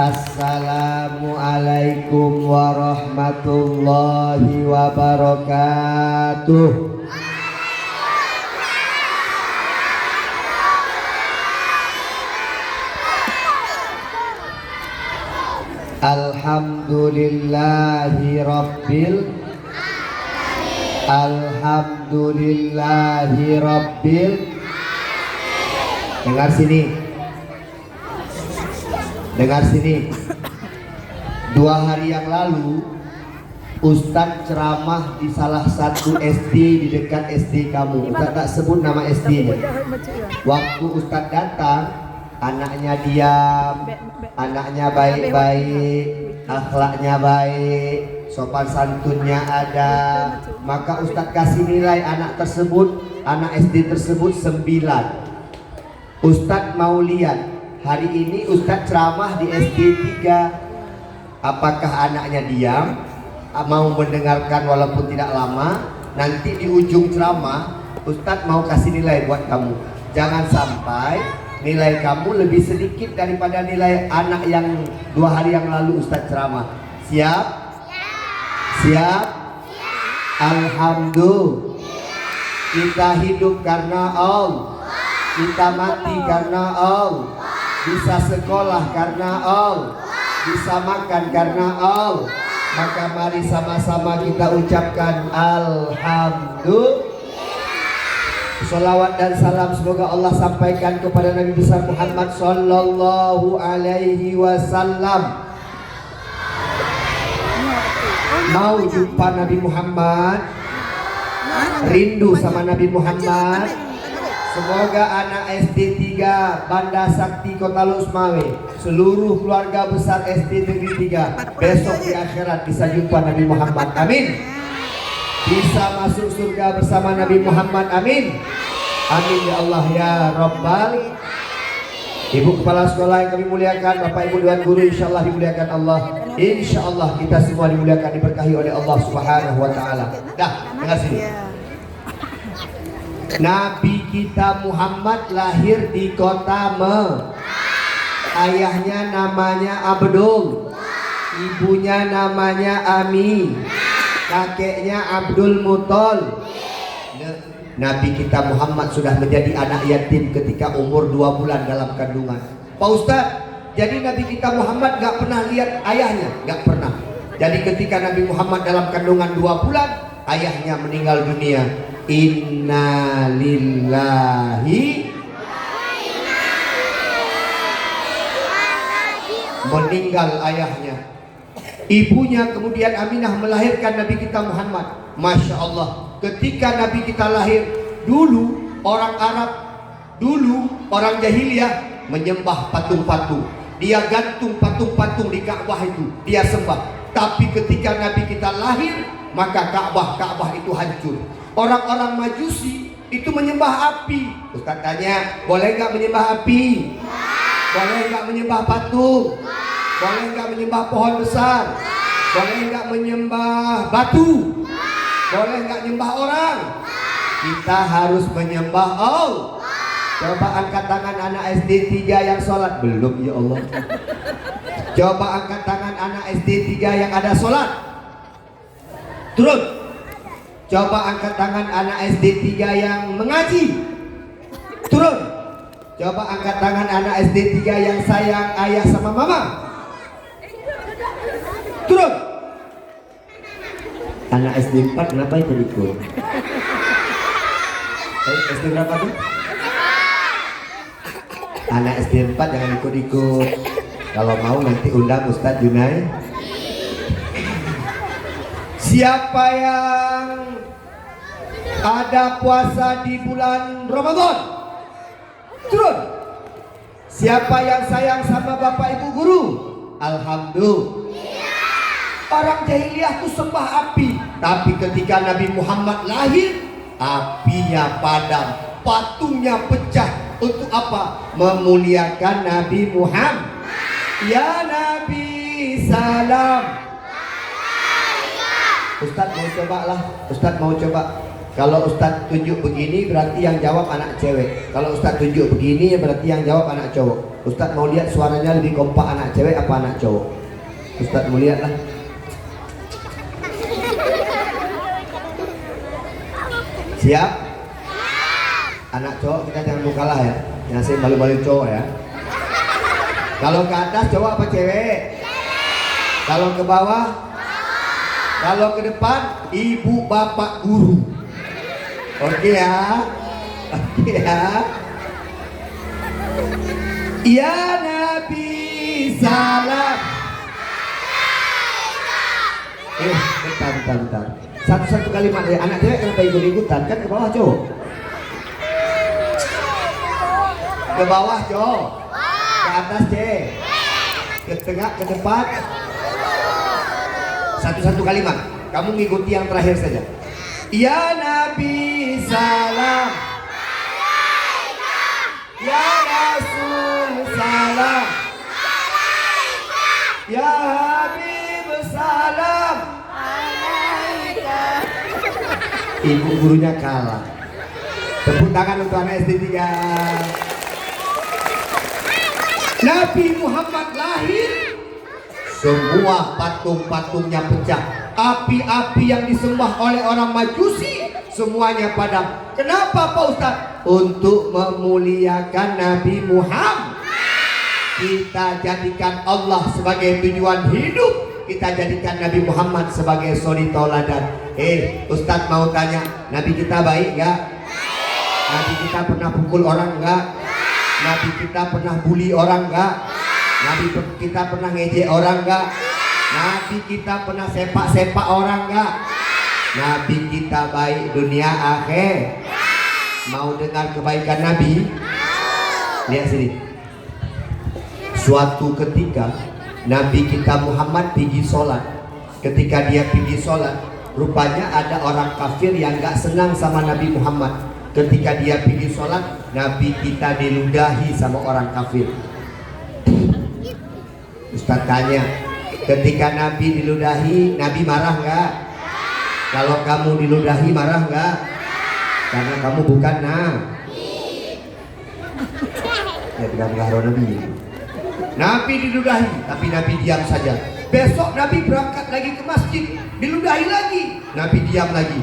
Assalamualaikum warahmatullahi wabarakatuh. Alhamdulillahi Rabbil. Dengar sini. 2 hari yang lalu Ustadz ceramah di salah satu SD di dekat SD kamu. Ustadz tak sebut nama SD-nya. Waktu Ustadz datang, anaknya diam, anaknya baik-baik, akhlaknya baik, sopan santunnya ada. Maka Ustadz kasih nilai anak SD tersebut 9. Ustadz mau lihat hari ini Ustadz ceramah di SD 3. Apakah anaknya diam, mau mendengarkan walaupun tidak lama? Nanti di ujung ceramah Ustadz mau kasih nilai buat kamu. Jangan sampai nilai kamu lebih sedikit daripada nilai anak yang 2 hari yang lalu Ustadz ceramah. Siap? Siap? Alhamdulillah. Kita hidup karena Allah, kita mati karena Allah, bisa sekolah karena Allah, bisa makan karena Allah. Maka mari sama-sama kita ucapkan Alhamdulillah. Salawat dan salam semoga Allah sampaikan kepada Nabi besar Muhammad sallallahu alaihi wasallam. Mau jumpa Nabi Muhammad, rindu sama Nabi Muhammad. Semoga anak SD 3 Banda Sakti Kota Lusmawe, seluruh keluarga besar SD Negeri 3 besok di akhirat bisa jumpa Nabi Muhammad. Amin. Bisa masuk surga bersama Nabi Muhammad. Amin. Amin ya Allah ya Rabbal. Ibu kepala sekolah yang kami muliakan, Bapak Ibu Dewan Guru insyaallah dimuliakan Allah. Insyaallah kita semua dimuliakan, diberkahi oleh Allah Subhanahu wa taala. Dah, dengar sini. Nabi kita Muhammad lahir di kota Mekah. Ayahnya namanya Abdul, ibunya namanya Ami, kakeknya Abdul Muthalib. Nabi kita Muhammad sudah menjadi anak yatim ketika umur 2 bulan dalam kandungan. Pak Ustadz, jadi Nabi kita Muhammad gak pernah lihat ayahnya? Gak pernah. Jadi ketika Nabi Muhammad dalam kandungan 2 bulan, ayahnya meninggal dunia. Inna lillahi, meninggal ayahnya. Ibunya kemudian Aminah melahirkan Nabi kita Muhammad. Masya Allah, ketika Nabi kita lahir, dulu orang Arab, dulu orang jahiliyah menyembah patung-patung. Dia gantung patung-patung di Ka'bah itu, dia sembah. Tapi ketika Nabi kita lahir, maka Ka'bah itu hancur. Orang-orang Majusi itu menyembah api. Ustaz tanya, boleh nggak menyembah api? Boleh nggak menyembah patung? Boleh nggak menyembah pohon besar? Boleh nggak menyembah batu? Boleh nggak menyembah orang? Kita harus menyembah Allah. Coba angkat tangan anak SD 3 yang sholat. Belum ya Allah. Coba angkat tangan anak SD 3 yang ada sholat. Turun. Coba angkat tangan anak SD 3 yang mengaji. Turun. Coba angkat tangan anak SD 3 yang sayang ayah sama mama. Turun. Anak SD 4 kenapa itu ikut? SD berapa tuh? Anak SD 4 jangan ikut-ikut. Kalau mau nanti undang Ustadz Junai. Siapa yang ada puasa di bulan Ramadan? Turun. Siapa yang sayang sama bapak ibu guru? Alhamdulillah. Orang jahiliyah itu sembah api. Tapi ketika Nabi Muhammad lahir, apinya padam, patungnya pecah. Untuk apa? Memuliakan Nabi Muhammad. Ya Nabi salam. Ustadz mau coba lah, Ustadz mau coba. Kalau Ustadz tunjuk begini berarti yang jawab anak cewek. Kalau Ustadz tunjuk begini berarti yang jawab anak cowok. Ustadz mau lihat suaranya lebih kompak anak cewek apa anak cowok? Ustadz mau lihat lah. Siap? Anak cowok kita jangan mau kalah ya. Yang saya balik-balik cowok ya. Kalau ke atas cowok apa cewek? Kalau ke bawah? Kalau ke depan ibu bapak guru. Oke ya. Oke ya. Ya Nabi salam. Bentar. Satu-satu kalimat ya. Anak cewek kenapa ikut-ikutan? Kan ke bawah cowok. Ke bawah cowok. Ke atas cewek. Ke tengah, ke depan. Satu-satu kalimat. Kamu ngikuti yang terakhir saja. Ya Nabi salam. Ya Rasul salam. Ya Habib salam. Ibu gurunya kalah. Tepuk tangan untuk anak SD 3. Nabi Muhammad lahir, semua patung-patungnya pecah. Api-api yang disembah oleh orang Majusi semuanya padam. Kenapa Pak Ustadz? Untuk memuliakan Nabi Muhammad. Kita jadikan Allah sebagai tujuan hidup. Kita jadikan Nabi Muhammad sebagai suri tauladan. Ustadz mau tanya, Nabi kita baik gak? Nabi kita pernah pukul orang gak? Nabi kita pernah bully orang gak? Nabi kita pernah ngejek orang gak? Nabi kita pernah sepak-sepak orang gak? Nabi kita baik dunia akhir. Mau dengar kebaikan Nabi? Lihat sini. Suatu ketika Nabi kita Muhammad pergi sholat. Ketika dia pergi sholat, rupanya ada orang kafir yang gak senang sama Nabi Muhammad. Ketika dia pergi sholat, Nabi kita diludahi sama orang kafir. Ustaz tanya, ketika Nabi diludahi, Nabi marah nggak? Kalau kamu diludahi marah nggak? Karena kamu bukan Nabi. Ya benar-benar Nabi. Nabi diludahi, tapi Nabi diam saja. Besok Nabi berangkat lagi ke masjid, diludahi lagi, Nabi diam lagi.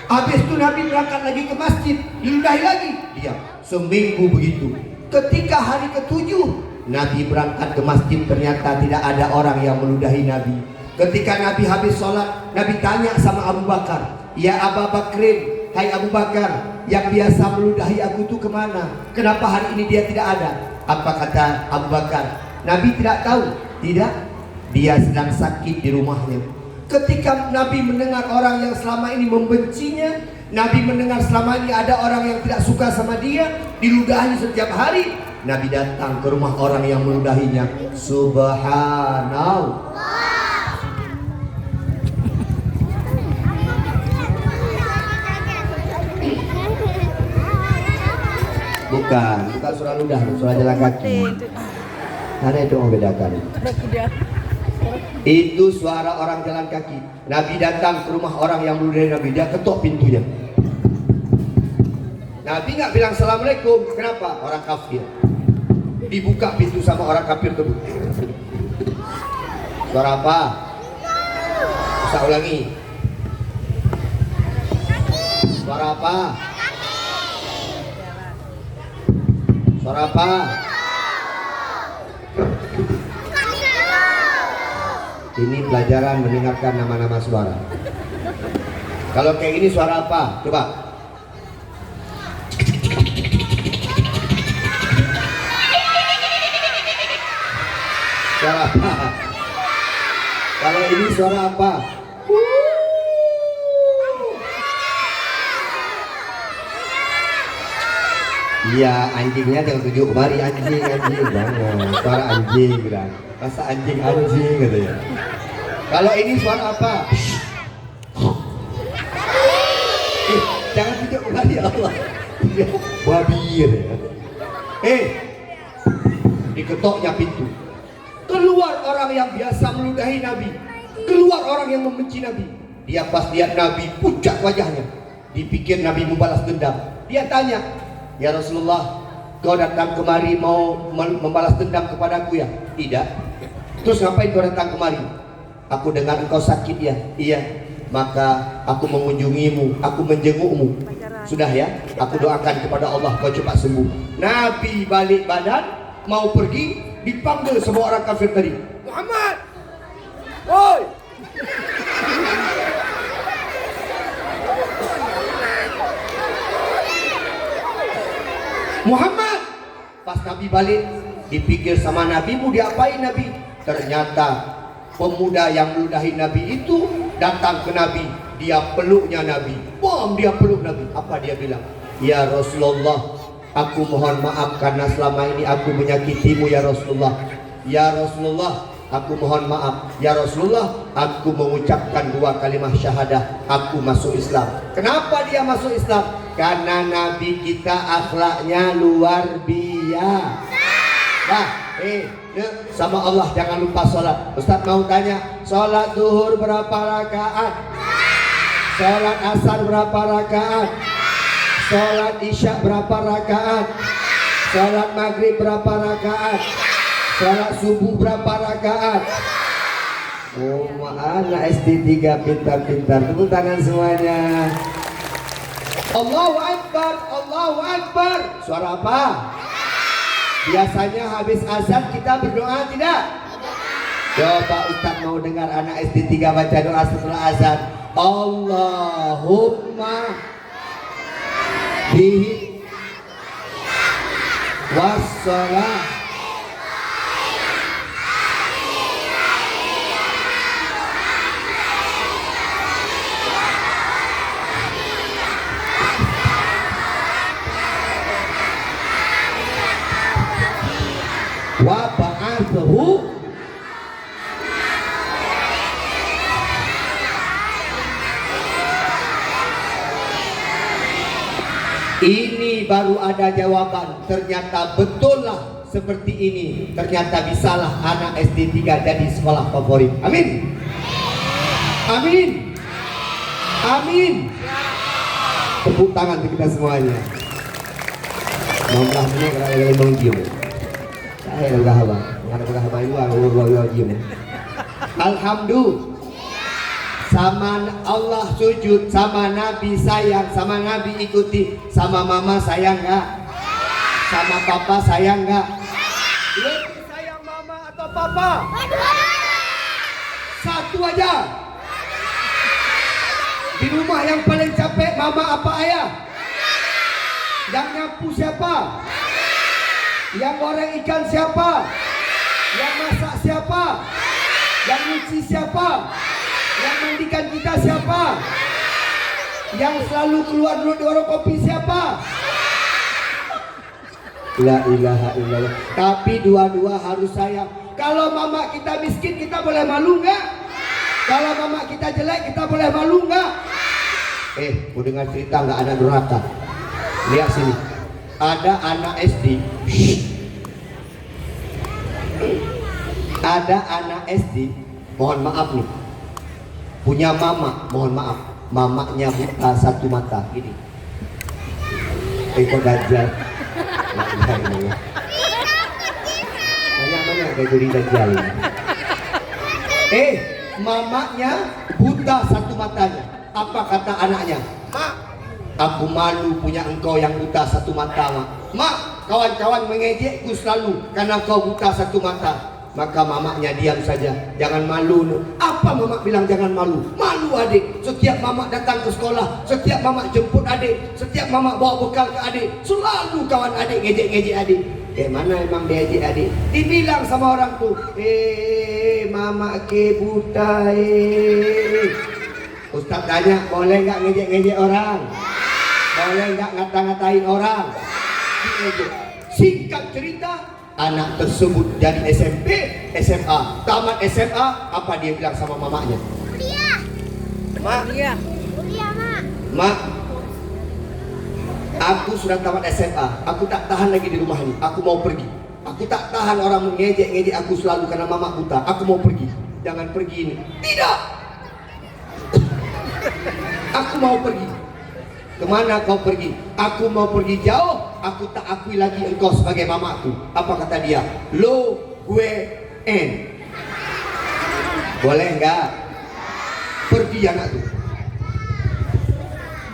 Habis itu Nabi berangkat lagi ke masjid, diludahi lagi, diam. Seminggu begitu. Ketika hari ke-7 Nabi berangkat ke masjid, ternyata tidak ada orang yang meludahi Nabi. Ketika Nabi habis sholat, Nabi tanya sama Abu Bakar, ya Abu Bakrin, hai Abu Bakar, yang biasa meludahi aku itu kemana? Kenapa hari ini dia tidak ada? Apa kata Abu Bakar? Nabi tidak tahu. Tidak, dia sedang sakit di rumahnya. Ketika Nabi mendengar orang yang selama ini membencinya, Nabi mendengar selama ini ada orang yang tidak suka sama dia, diludahi setiap hari, Nabi datang ke rumah orang yang meludahinya. Subhanallah. Bukan surah ludah, surah jalan kaki. Karena itu membedakan. Itu suara orang jalan kaki. Nabi datang ke rumah orang yang meludahi Nabi, dia ketok pintunya. Nabi nggak bilang assalamualaikum. Kenapa? Orang kafir. Dibuka pintu sama orang kafir tersebut. Suara apa? Bisa ulangi. Suara apa? Suara apa? Ini pelajaran mendengarkan nama-nama suara. Kalau kayak ini suara apa? Coba. Suara apa? Kalau ini suara apa? Iya, anjingnya jangan tunjuk kemari, anjing jangan. Suara anjing kan. Masa anjing katanya. Kalau ini suara apa? Jangan tunjuk kemari ya Allah. Babi ya. Diketoknya pintu. Keluar orang yang biasa meludahi Nabi. Keluar orang yang membenci Nabi. Dia pas lihat Nabi, pucat wajahnya. dipikir Nabi mau balas dendam. Dia tanya, ya Rasulullah, kau datang kemari mau membalas dendam kepadaku ya? Tidak. Terus ngapain kau datang kemari? Aku dengar engkau sakit ya? Iya. Maka aku mengunjungimu, aku menjengukmu. Sudah ya, aku doakan kepada Allah kau cepat sembuh. Nabi balik badan, mau pergi, dipanggil semua orang kafir tadi. Muhammad, woi! Muhammad. Pas Nabi balik, dipikir sama Nabi, mau diapain Nabi? Ternyata pemuda yang meludahi Nabi itu datang ke Nabi. Dia peluknya Nabi. Bom, dia peluk Nabi. Apa dia bilang? Ya Rasulullah, aku mohon maaf karena selama ini aku menyakitimu ya Rasulullah. Ya Rasulullah, aku mohon maaf. Ya Rasulullah, aku mengucapkan 2 kalimat syahadah, aku masuk Islam. Kenapa dia masuk Islam? Karena Nabi kita akhlaknya luar biasa. Nah, sama Allah jangan lupa sholat. Ustaz mau tanya, sholat duhur berapa rakaat? Sholat asar berapa rakaat? Sholat isya berapa rakaat? Sholat maghrib berapa rakaat? Sholat subuh berapa rakaat? Oh, anak SD 3 pintar-pintar. Tepuk tangan semuanya. Allahu Akbar, Allahu Akbar. Suara apa? Biasanya habis azan kita berdoa tidak? Coba Ustaz mau dengar anak SD 3 baca doa setelah azan. Allahumma bihi wassalah. Wa ba'athu ini baru ada jawaban. Ternyata betul lah seperti ini. Ternyata bisalah anak SD 3 jadi sekolah favorit. Amin. Amin. Amin. Tepuk tangan untuk kita semuanya. Nomlah ini kalau mau diem. Saya udah haba. Udah haba itu udah diem. Alhamdulillah. Sama Allah sujud, sama Nabi sayang, sama Nabi ikuti, sama mama sayang nggak? Sama papa sayang nggak? Lebih sayang mama atau papa? Satu aja. Di rumah yang paling capek mama apa ayah? Yang nyapu siapa? Yang goreng ikan siapa? Yang masak siapa? Yang nyuci siapa? Yang mandikan kita siapa? Yang selalu keluar dulu di warung kopi siapa? La ilaha illallah. Tapi dua-dua harus sayang. Kalau mama kita miskin kita boleh malu nggak? Kalau mama kita jelek kita boleh malu nggak? Mau dengar cerita nggak ada durhaka? Lihat sini. Ada anak SD. Ada anak SD. Mohon maaf nih. Punya mama, mohon maaf, mamanya buta satu mata, gini. Kok dajjal? Banyak kayak jadi dajjal. Mamanya buta satu matanya. Apa kata anaknya? Mak, aku malu punya engkau yang buta satu mata, mak. Mak, kawan-kawan mengejekku selalu karena kau buta satu mata. Maka mamanya diam saja, jangan malu. Apa mama bilang jangan malu? Malu adik. Setiap mama datang ke sekolah, setiap mama jemput adik, setiap mama bawa bekal ke adik, selalu kawan adik ngejek-ngejek adik. Mana emang diejek adik? Dibilang sama orang tuh, mama ke buta. Ustaz tanya, boleh nggak ngejek-ngejek orang? Boleh nggak ngata-ngatain orang? Diejek. Singkat cerita, anak tersebut jadi SMP, SMA, tamat SMA, apa dia bilang sama mamanya? Kuliah. Mak. Kuliah, Mak. Mak, aku sudah tamat SMA, aku tak tahan lagi di rumah ini, aku mau pergi. Aku tak tahan orang mengejek-ngejek aku selalu karena mama buta, aku mau pergi. Jangan pergi ini. Tidak. Aku mau pergi. Kemana kau pergi? Aku mau pergi jauh. Aku tak akui lagi engkau sebagai mamaku. Apa kata dia? Lo, gue, en. Boleh enggak? Pergi anak tuh.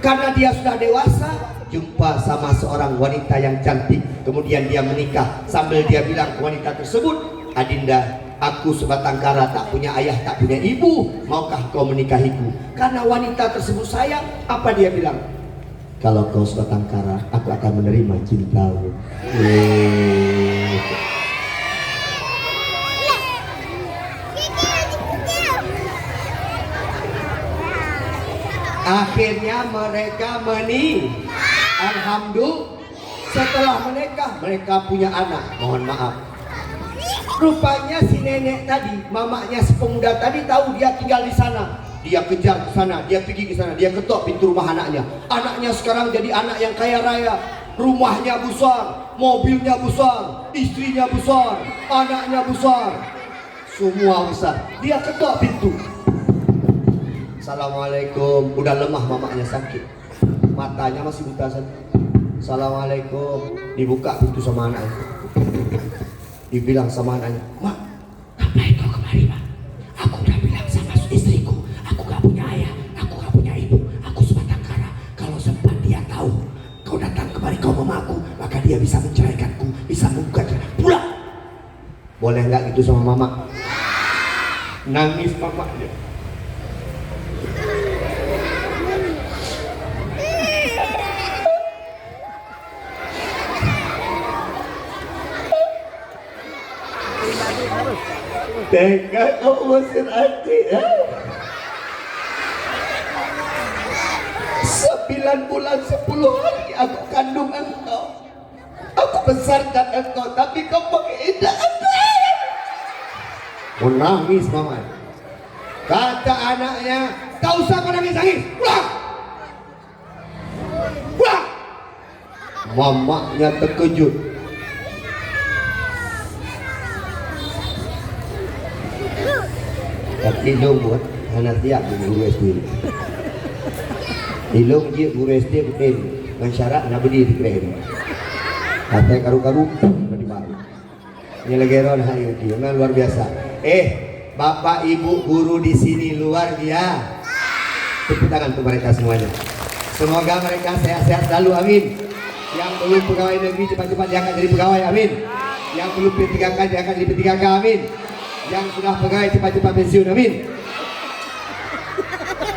Karena dia sudah dewasa, jumpa sama seorang wanita yang cantik. Kemudian dia menikah. Sambil dia bilang ke wanita tersebut, Adinda, aku sebatang kara, tak punya ayah, tak punya ibu. Maukah kau menikahiku? Karena wanita tersebut sayang. Apa dia bilang? Kalau kau sebatang kara, aku akan menerima cintamu. Akhirnya mereka menikah. Alhamdulillah. Setelah menikah, mereka punya anak. Mohon maaf. Rupanya si nenek tadi, mamanya si pemuda tadi tahu dia tinggal di sana. Dia kejar ke sana, dia pergi ke sana, dia ketok pintu rumah anaknya. Anaknya sekarang jadi anak yang kaya raya. Rumahnya besar, mobilnya besar, istrinya besar, anaknya besar. Semua besar. Dia ketok pintu. Assalamualaikum. Udah lemah, mamanya sakit, matanya masih buta saja. Assalamualaikum. Dibuka pintu sama anaknya. Dibilang sama anaknya, Mak, ngapain kau kemari, Mak? Aku udah bilang sama istriku, aku gak punya ayah, aku gak punya ibu, aku sebatang kara. Kalau sempat dia tahu kau datang kemari, kau mamaku, maka dia bisa menceraikanku, bisa menggugat. Pulang. Boleh nggak gitu sama mama? Nangis mamanya. Tega kau usir hati, 9 bulan 10 hari aku kandung engkau, aku besarkan engkau, tapi kau pakai indah. Menangis mama. Kata anaknya, tak usah kau nangis-nangis, pulang. Pulang. Mamanya terkejut. Tapi ilung buat anak dia guru SD. Ilung dia guru SD bukan masyarakat nak berdiri di keren. Kata karu-karu di baru. Ini lagi ron hari ini, memang luar biasa. Bapak Ibu guru di sini luar biasa. Tepuk tangan untuk mereka semuanya. Semoga mereka sehat-sehat selalu, amin. Yang belum pegawai negeri cepat-cepat diangkat jadi pegawai, amin. Yang belum P3K diangkat jadi P3K, amin. Yang sudah pegawai cepat-cepat pensiun, amin.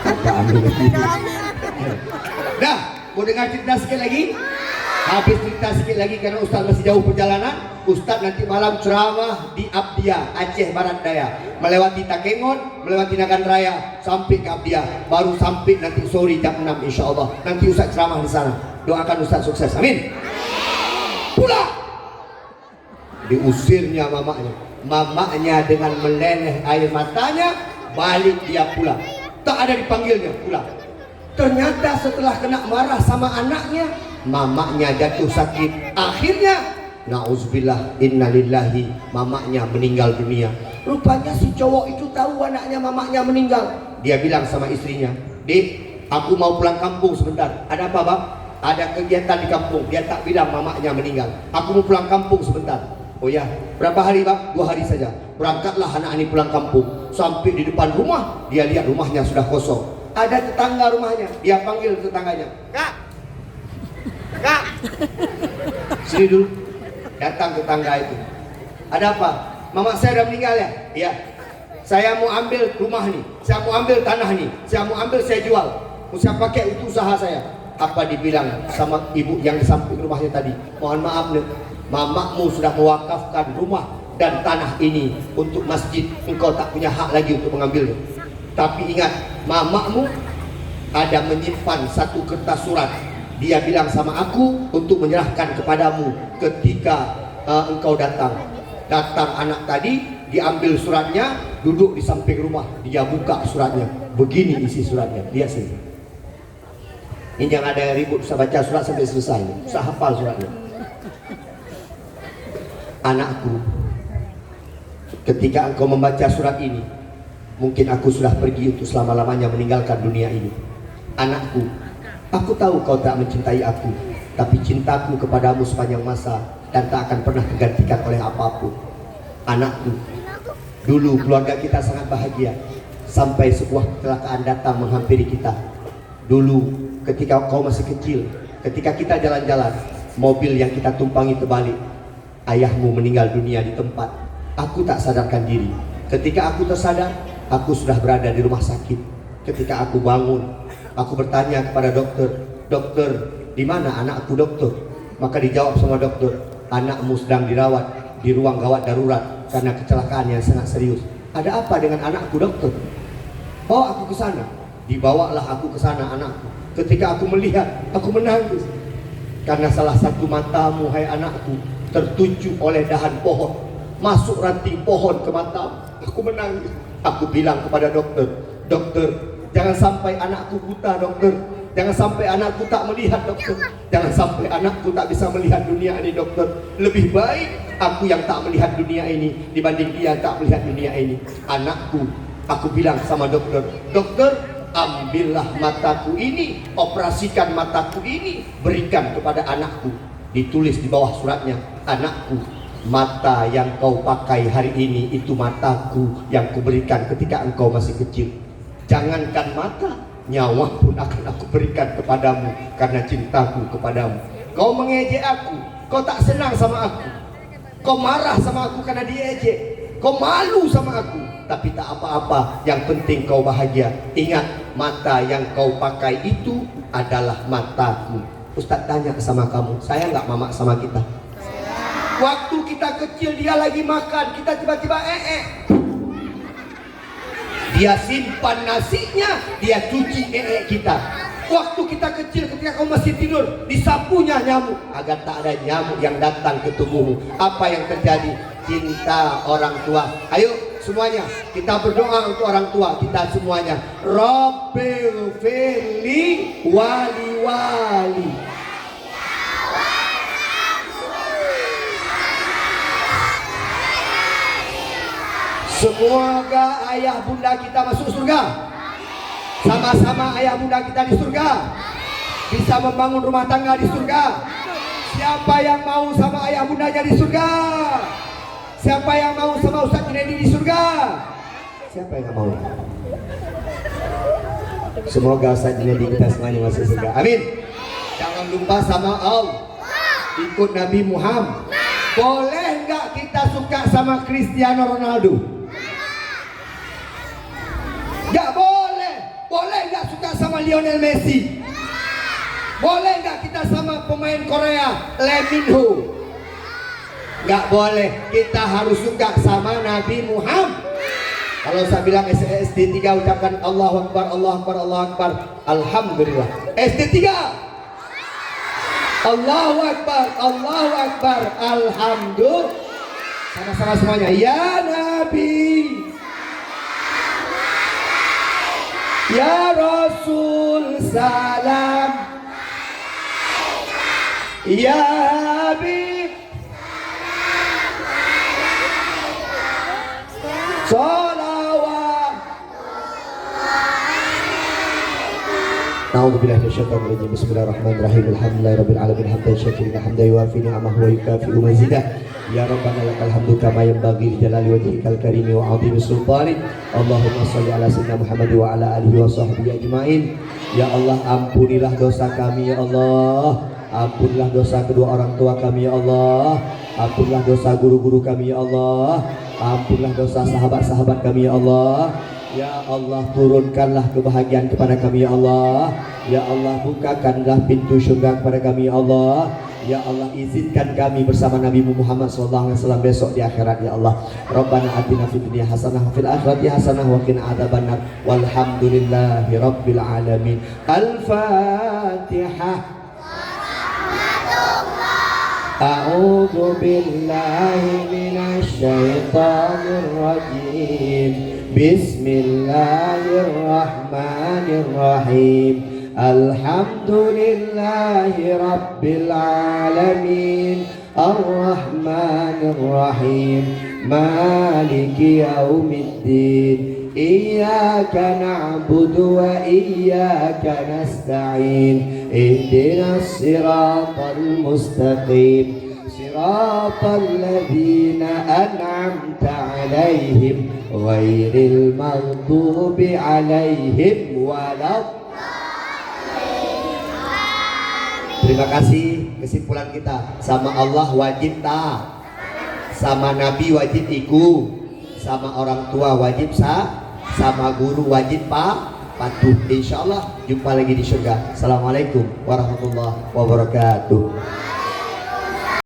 Apa amin lagi? Dah, mau dengar cerita sikit lagi? Habis cerita sikit lagi karena Ustaz masih jauh perjalanan. Ustaz nanti malam ceramah di Abdia, Aceh Barat Daya, melewati Takengon, melewati Nagan Raya sampai ke Abdia, baru sampai nanti sore jam 6 insyaallah. Nanti Ustaz ceramah di sana. Doakan Ustaz sukses, amin. Pulang. Diusirnya mamanya dengan meleleh air matanya, balik dia pulang. Tak ada dipanggilnya, pulang. Ternyata setelah kena marah sama anaknya, mamanya jatuh sakit. Akhirnya, na'udzubillah, innalillahi, mamanya meninggal dunia. Rupanya si cowok itu tahu anaknya mamanya meninggal. Dia bilang sama istrinya, Dek, aku mau pulang kampung sebentar. Ada apa, Bang? Ada kegiatan di kampung. Dia tak bilang mamanya meninggal. Aku mau pulang kampung sebentar. Oh ya, berapa hari, Bang? 2 hari saja. Berangkatlah anak ini pulang kampung. Sampai di depan rumah, dia lihat rumahnya sudah kosong. Ada tetangga rumahnya. Dia panggil tetangganya, Kak, Kak, sini dulu. Datang tetangga itu. Ada apa? Mama saya udah meninggal ya? Iya. Saya mau ambil rumah nih. Saya mau ambil tanah nih. Saya mau ambil, saya jual. Mau saya pakai untuk usaha saya. Apa dibilang sama ibu yang di samping rumahnya tadi? Mohon maaf nih, mamamu sudah mewakafkan rumah dan tanah ini untuk masjid. Engkau tak punya hak lagi untuk mengambilnya. Tapi ingat, mamamu ada menyimpan satu kertas surat. Dia bilang sama aku untuk menyerahkan kepadamu ketika engkau datang. Datang anak tadi, diambil suratnya, duduk di samping rumah. Dia buka suratnya. Begini isi suratnya. Lihat sini. Ini jangan ada yang ribut, usah baca surat sampai selesai. Usah hafal suratnya. Anakku, ketika engkau membaca surat ini, mungkin aku sudah pergi untuk selama-lamanya meninggalkan dunia ini. Anakku, Aku tahu kau tak mencintai aku, tapi cintaku kepadamu sepanjang masa dan tak akan pernah tergantikan oleh apapun. Anakku, dulu keluarga kita sangat bahagia sampai sebuah kecelakaan datang menghampiri kita. Dulu ketika kau masih kecil, ketika kita jalan-jalan, mobil yang kita tumpangi terbalik. Ayahmu meninggal dunia di tempat. Aku tak sadarkan diri. Ketika aku tersadar, aku sudah berada di rumah sakit. Ketika aku bangun, aku bertanya kepada dokter, "Dokter, di mana anakku, dokter?" Maka dijawab sama dokter, "Anakmu sedang dirawat di ruang gawat darurat karena kecelakaan yang sangat serius." "Ada apa dengan anakku, dokter?" "Oh, aku ke sana." Dibawalah aku ke sana anakku. Ketika aku melihat, aku menangis. Karena salah satu matamu, hai anakku, tertuju oleh dahan pohon. Masuk ranting pohon ke matamu. Aku menangis. Aku bilang kepada dokter, "Dokter, jangan sampai anakku buta, dokter. Jangan sampai anakku tak melihat, dokter. Jangan sampai anakku tak bisa melihat dunia ini, dokter. Lebih baik aku yang tak melihat dunia ini dibanding dia tak melihat dunia ini." Anakku, aku bilang sama dokter, "Dokter, ambillah mataku ini, operasikan mataku ini, berikan kepada anakku." Ditulis di bawah suratnya, "Anakku, mata yang kau pakai hari ini itu mataku yang kuberikan ketika engkau masih kecil. Jangankan mata, nyawa pun akan aku berikan kepadamu karena cintaku kepadamu. Kau mengejek aku, kau tak senang sama aku, kau marah sama aku karena diejek, kau malu sama aku, tapi tak apa-apa, yang penting kau bahagia. Ingat, mata yang kau pakai itu adalah mataku." Ustaz tanya sama kamu, saya nggak mamak sama kita? Waktu kita kecil dia lagi makan, kita tiba-tiba dia simpan nasinya, dia cuci kita. Waktu kita kecil, ketika kau masih tidur, disapunya nyamuk agar tak ada nyamuk yang datang ke tubuhmu. Apa yang terjadi? Cinta orang tua. Ayo semuanya kita berdoa untuk orang tua kita semuanya. Rabbil firli wali wali. Semoga ayah bunda kita masuk surga. Sama-sama ayah bunda kita di surga. Bisa membangun rumah tangga di surga. Siapa yang mau sama ayah bundanya di surga? Siapa yang mau sama Ustaz Junaidi di surga? Siapa yang mau? Semoga Ustaz Junaidi kita semuanya masuk surga. Amin. Jangan lupa sama Allah. Ikut Nabi Muhammad. Boleh nggak kita suka sama Cristiano Ronaldo? Nggak boleh. Boleh nggak suka sama Lionel Messi? Boleh nggak kita sama pemain Korea Lee Min Ho? Nggak boleh. Kita harus suka sama Nabi Muhammad. Kalau saya bilang SD 3 ucapkan Allahu Akbar, Allahu Akbar, Allahu Akbar. Alhamdulillah. SD 3 Allahu Akbar, Allahu Akbar, Alhamdulillah. Sama-sama semuanya. Ya Nabi, ya Rasul salam, ya Habib salawat. A'udzubillahi minasyaitonir rajim. Bismillahirrahmanirrahim. Alhamdulillahirabbil alamin hamdan syakiran hamdan yuwafi ni'amahu wa yukafi'u mazidah. Ya Rabbana lakal hamdu kama yanbaghi li jalali wajhikal karimi wa 'azimi sultanik. Allahumma shalli ala sayyidina Muhammad wa ala alihi wa sahbihi ajmain. Ya Allah, ampunilah dosa kami ya Allah. Ampunilah dosa kedua orang tua kami ya Allah. Ampunilah dosa guru-guru kami ya Allah. Ampunilah dosa sahabat-sahabat kami ya Allah. Ya Allah, turunkanlah kebahagiaan kepada kami ya Allah. Ya Allah, bukakanlah pintu syurga kepada kami ya Allah. Ya Allah, izinkan kami bersama Nabi Muhammad SAW besok di akhirat ya Allah. Rabbana atina fid dunya hasanah wa fil akhirati hasanah wa qina adzabannar. Walhamdulillahi rabbil alamin. Al-Fatihah. A'udzu billahi minasy syaithanir rajim. Bismillahirrahmanirrahim. Alhamdulillahi rabbil alamin. Ar-Rahmanir Rahim. Maliki yaumiddin. إياك نعبد وإياك نستعين اهدنا الصراط المستقيم صراط الذين أنعمت عليهم غير المغضوب عليهم ولا. Terima kasih. Kesimpulan kita, sama Allah wajib taat, sama Nabi wajib ikut, sama orang tua wajib sama guru wajib patuh. Insya Allah jumpa lagi di surga. Assalamualaikum warahmatullahi wabarakatuh.